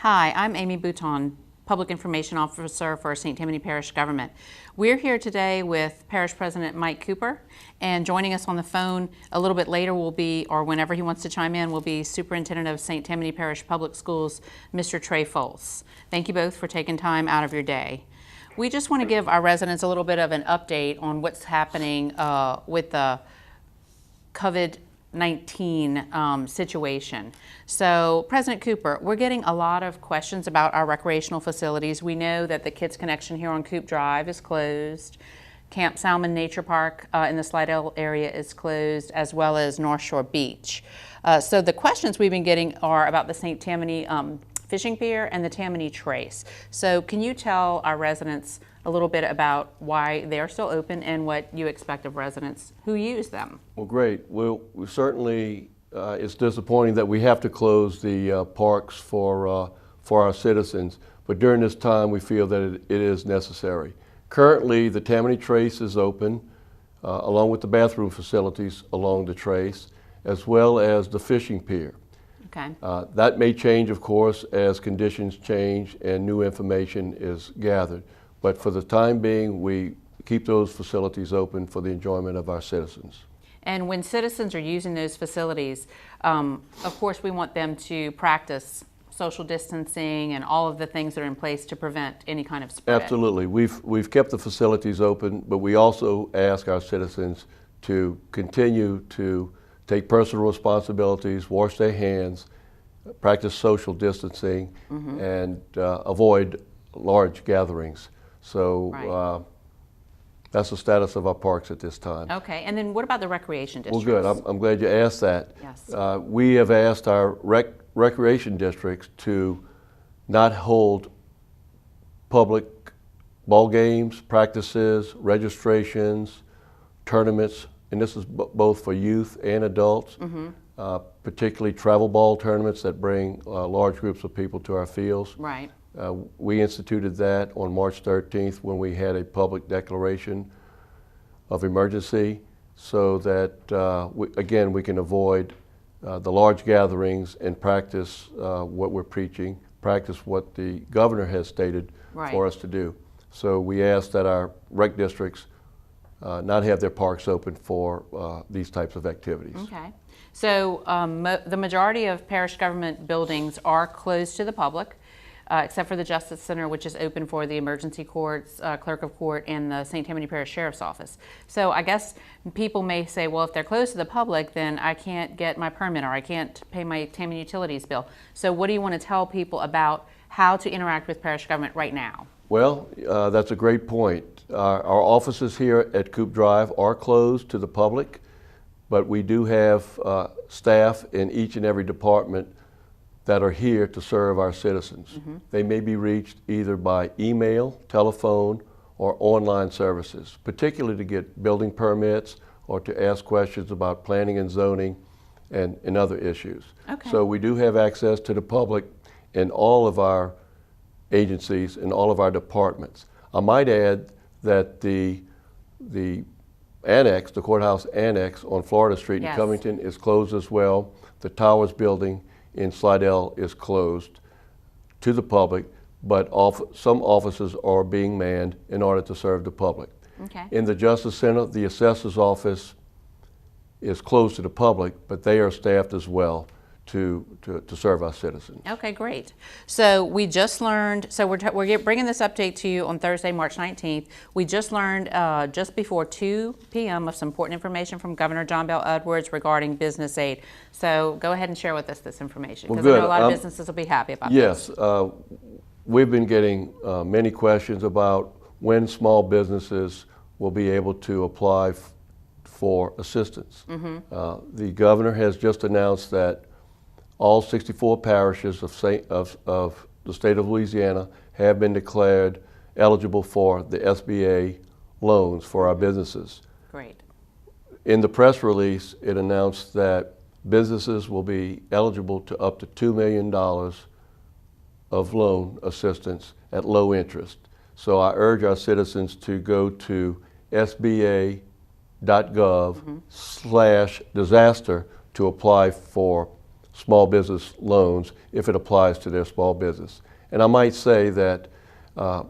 Hi, I'm Amy Bouton, Public Information Officer for St. Tammany Parish Government. We're here today with Parish President Mike Cooper, and joining us on the phone a little bit later will be, or whenever he wants to chime in, will be Superintendent of St. Tammany Parish Public Schools, Mr. Trey Folse. Thank you both for taking time out of your day. We just want to give our residents a little bit of an update on what's happening with the COVID-19 situation. So, President Cooper, we're getting a lot of questions about our recreational facilities. We know that the Kids Connection here on Coop Drive is closed. Camp Salmon Nature Park in the Slidell area is closed, as well as North Shore Beach. So the questions we've been getting are about the St. Tammany Fishing Pier and the Tammany Trace. So can you tell our residents a little bit about why they're still open and what you expect of residents who use them? Well, great. Well, we certainly, it's disappointing that we have to close the parks for our citizens, but during this time we feel that it is necessary. Currently, the Tammany Trace is open, along with the bathroom facilities along the Trace, as well as the fishing pier. Okay. That may change, of course, as conditions change and new information is gathered. But for the time being, we keep those facilities open for the enjoyment of our citizens. And when citizens are using those facilities, of course we want them to practice social distancing and all of the things that are in place to prevent any kind of spread. Absolutely. We've kept the facilities open, but we also ask our citizens to continue to take personal responsibilities, wash their hands, practice social distancing, and avoid large gatherings. So right. That's the status of our parks at this time. Okay, and then what about the recreation districts? Well, good. I'm glad you asked that. Yes. We have asked our recreation districts to not hold public ball games, practices, registrations, tournaments, and this is both for youth and adults, particularly travel ball tournaments that bring large groups of people to our fields. Right. We instituted that on March 13th when we had a public declaration of emergency so that, again, we can avoid the large gatherings and practice what we're preaching, practice what the governor has stated for us to do. So we ask that our rec districts not have their parks open for these types of activities. Okay. So the majority of parish government buildings are closed to the public, except for the Justice Center, which is open for the emergency courts, clerk of court, and the St. Tammany Parish Sheriff's Office. So I guess people may say, well, if they're closed to the public, then I can't get my permit or I can't pay my Tammany utilities bill. So what do you want to tell people about how to interact with parish government right now? Well, that's a great point. Our offices here at Coop Drive are closed to the public, but we do have staff in each and every department that are here to serve our citizens. They may be reached either by email, telephone, or online services, particularly to get building permits or to ask questions about planning and zoning and other issues. Okay. So we do have access to the public in all of our agencies and all of our departments. I might add that the annex, the courthouse annex on Florida Street in Covington is closed as well. The Towers building in Slidell is closed to the public, but some offices are being manned in order to serve the public. Okay. In the Justice Center, the assessor's office is closed to the public, but they are staffed as well to serve our citizens. Okay, great. So we just learned, so we're bringing this update to you on Thursday, March 19th. We just learned just before 2 p.m. of some important information from Governor John Bell Edwards regarding business aid. So go ahead and share with us this information, because I know a lot of businesses will be happy about this. Yes, we've been getting many questions about when small businesses will be able to apply for assistance. The governor has just announced that all 64 parishes of the state of Louisiana have been declared eligible for the SBA loans for our businesses. Great. In the press release, it announced that businesses will be eligible to up to $2 million of loan assistance at low interest. So I urge our citizens to go to sba.gov/disaster to apply for small business loans if it applies to their small business. And I might say that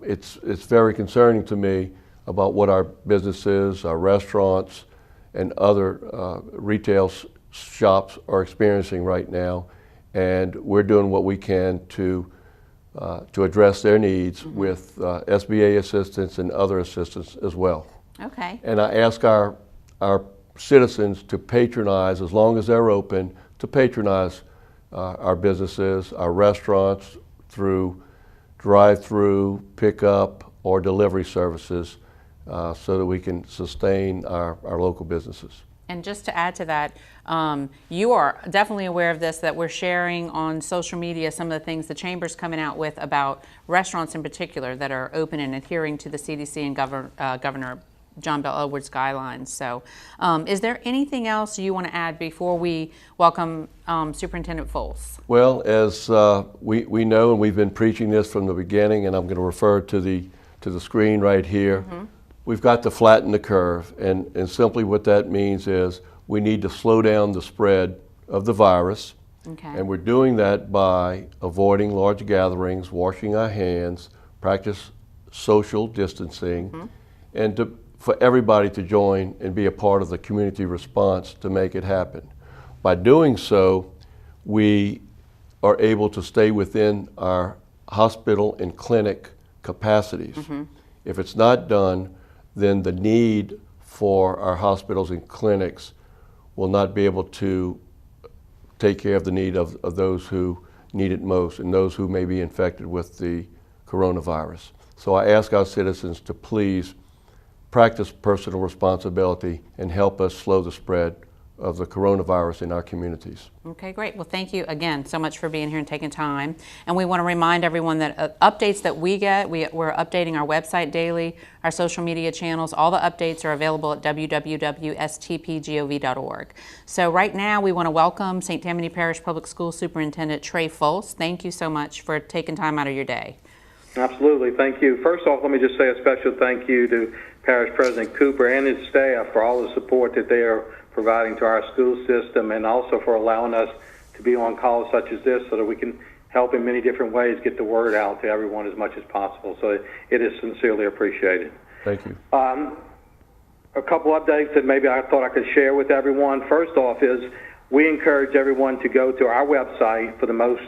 it's very concerning to me about what our businesses, our restaurants, and other retail shops are experiencing right now. And we're doing what we can to address their needs with SBA assistance and other assistance as well. Okay. And I ask our citizens to patronize, as long as they're open, to patronize our businesses, our restaurants, through drive-through, pickup, or delivery services so that we can sustain our local businesses. And just to add to that, you are definitely aware of this, that we're sharing on social media some of the things the Chamber's coming out with about restaurants in particular that are open and adhering to the CDC and Governor John Bel Edwards guidelines. So is there anything else you want to add before we welcome Superintendent Folse? Well, as we know, and we've been preaching this from the beginning, and I'm going to refer to the screen right here, we've got to flatten the curve, and simply what that means is we need to slow down the spread of the virus. Okay. And we're doing that by avoiding large gatherings, washing our hands, practice social distancing, and for everybody to join and be a part of the community response to make it happen. By doing so, we are able to stay within our hospital and clinic capacities. If it's not done, then the need for our hospitals and clinics will not be able to take care of the need of those who need it most and those who may be infected with the coronavirus. So I ask our citizens to please practice personal responsibility and help us slow the spread of the coronavirus in our communities. Okay, great. Well, thank you again so much for being here and taking time. And we want to remind everyone that updates that we get, we're updating our website daily, our social media channels. All the updates are available at www.stpgov.org. So right now we want to welcome St. Tammany Parish Public School Superintendent Trey Folse. Thank you so much for taking time out of your day. Absolutely. Thank you. First off, let me just say a special thank you to Parish President Cooper and his staff for all the support that they are providing to our school system, and also for allowing us to be on calls such as this so that we can help in many different ways get the word out to everyone as much as possible. So it is sincerely appreciated. Thank you. A couple updates that maybe I thought I could share with everyone. First off is we encourage everyone to go to our website for the most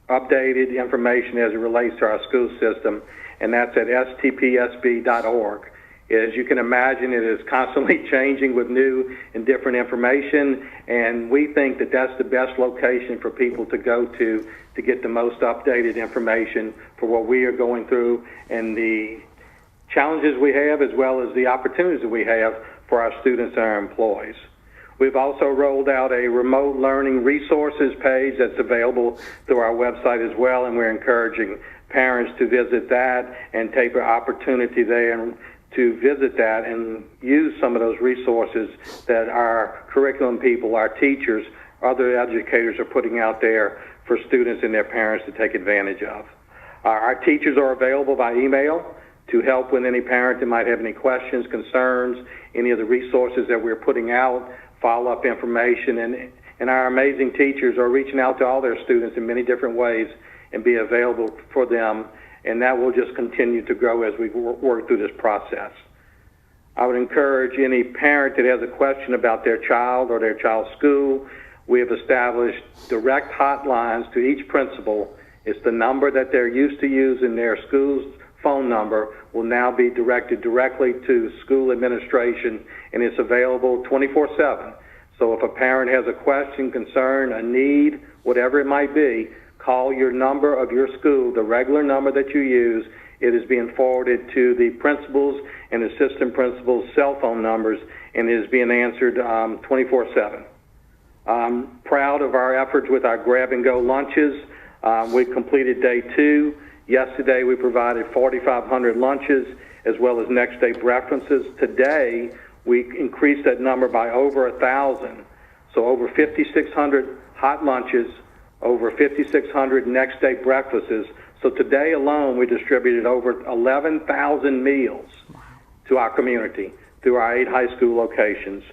updated information as it relates to our school system, and that's at stpsb.org. As you can imagine, it is constantly changing with new and different information, and we think that that's the best location for people to go to get the most updated information for what we are going through and the challenges we have, as well as the opportunities that we have for our students and our employees. We've also rolled out a remote learning resources page that's available through our website as well, and we're encouraging parents to visit that and take an opportunity there and to visit that and use some of those resources that our curriculum people, our teachers, other educators are putting out there for students and their parents to take advantage of. Our teachers are available by email to help with any parent that might have any questions, concerns, any of the resources that we're putting out, follow-up information, and our amazing teachers are reaching out to all their students in many different ways and be available for them, and that will just continue to grow as we work through this process. I would encourage any parent that has a question about their child or their child's school. We have established direct hotlines to each principal. It's the number that they're used to using. Their school's phone number will now be directed directly to school administration, and it's available 24/7. So if a parent has a question, concern, a need, whatever it might be, call your number of your school, the regular number that you use. It is being forwarded to the principals and assistant principals' cell phone numbers, and it is being answered 24/7. Proud of our efforts with our grab-and-go lunches. We completed day 2. Yesterday, we provided 4,500 lunches as well as next-day breakfasts. Today, we increased that number by over 1,000. So over 5,600 hot lunches, over 5,600 next-day breakfasts. So today alone, we distributed over 11,000 meals to our community through our 8 high school locations.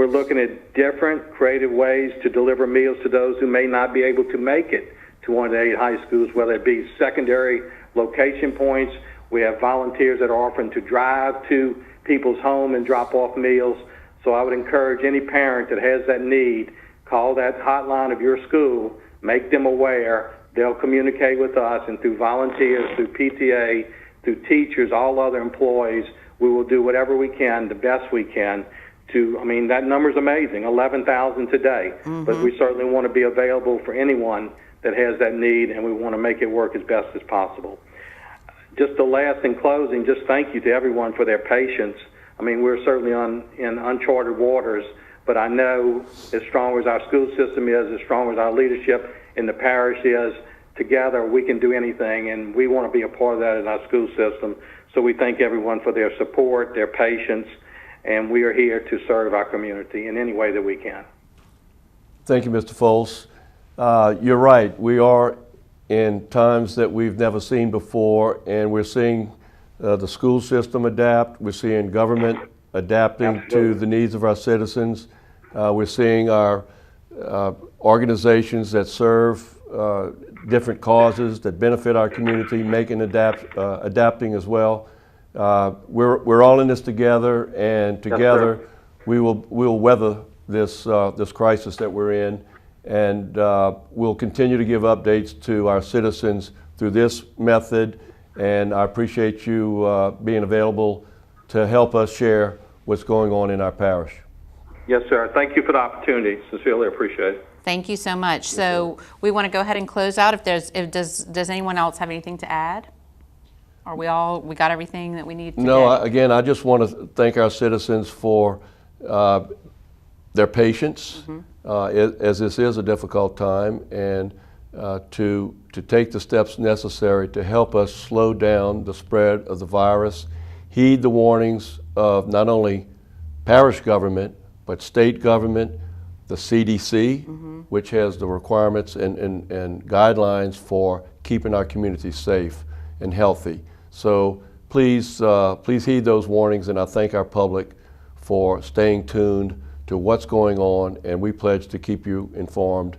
We're looking at different creative ways to deliver meals to those who may not be able to make it to one of the 8 high schools, whether it be secondary location points. We have volunteers that are offering to drive to people's home and drop off meals. So I would encourage any parent that has that need, call that hotline of your school, make them aware. They'll communicate with us, and through volunteers, through PTA, through teachers, all other employees, we will do whatever we can, the best we can to, I mean, that number's amazing, 11,000 today. But we certainly want to be available for anyone that has that need, and we want to make it work as best as possible. Just the last in closing, just thank you to everyone for their patience. I mean, we're certainly in uncharted waters, but I know as strong as our school system is, as strong as our leadership in the parish is, together we can do anything, and we want to be a part of that in our school system. So we thank everyone for their support, their patience, and we are here to serve our community in any way that we can. Thank you, Mr. Folse. You're right. We are in times that we've never seen before, and we're seeing the school system adapt. We're seeing government adapting to the needs of our citizens. We're seeing our organizations that serve different causes that benefit our community adapting as well. We're all in this together, and together we'll weather this crisis that we're in, and we'll continue to give updates to our citizens through this method. And I appreciate you being available to help us share what's going on in our parish. Yes, sir. Thank you for the opportunity. Sincerely appreciate it. Thank you so much. So we want to go ahead and close out. Does anyone else have anything to add? Are we got everything that we need today? No, again, I just want to thank our citizens for their patience, as this is a difficult time, and to take the steps necessary to help us slow down the spread of the virus, heed the warnings of not only parish government, but state government, the CDC, which has the requirements and guidelines for keeping our community safe and healthy. So please heed those warnings, and I thank our public for staying tuned to what's going on, and we pledge to keep you informed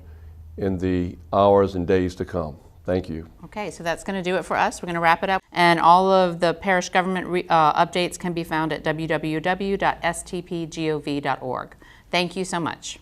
in the hours and days to come. Thank you. Okay, so that's going to do it for us. We're going to wrap it up. And all of the parish government updates can be found at www.stpgov.org. Thank you so much.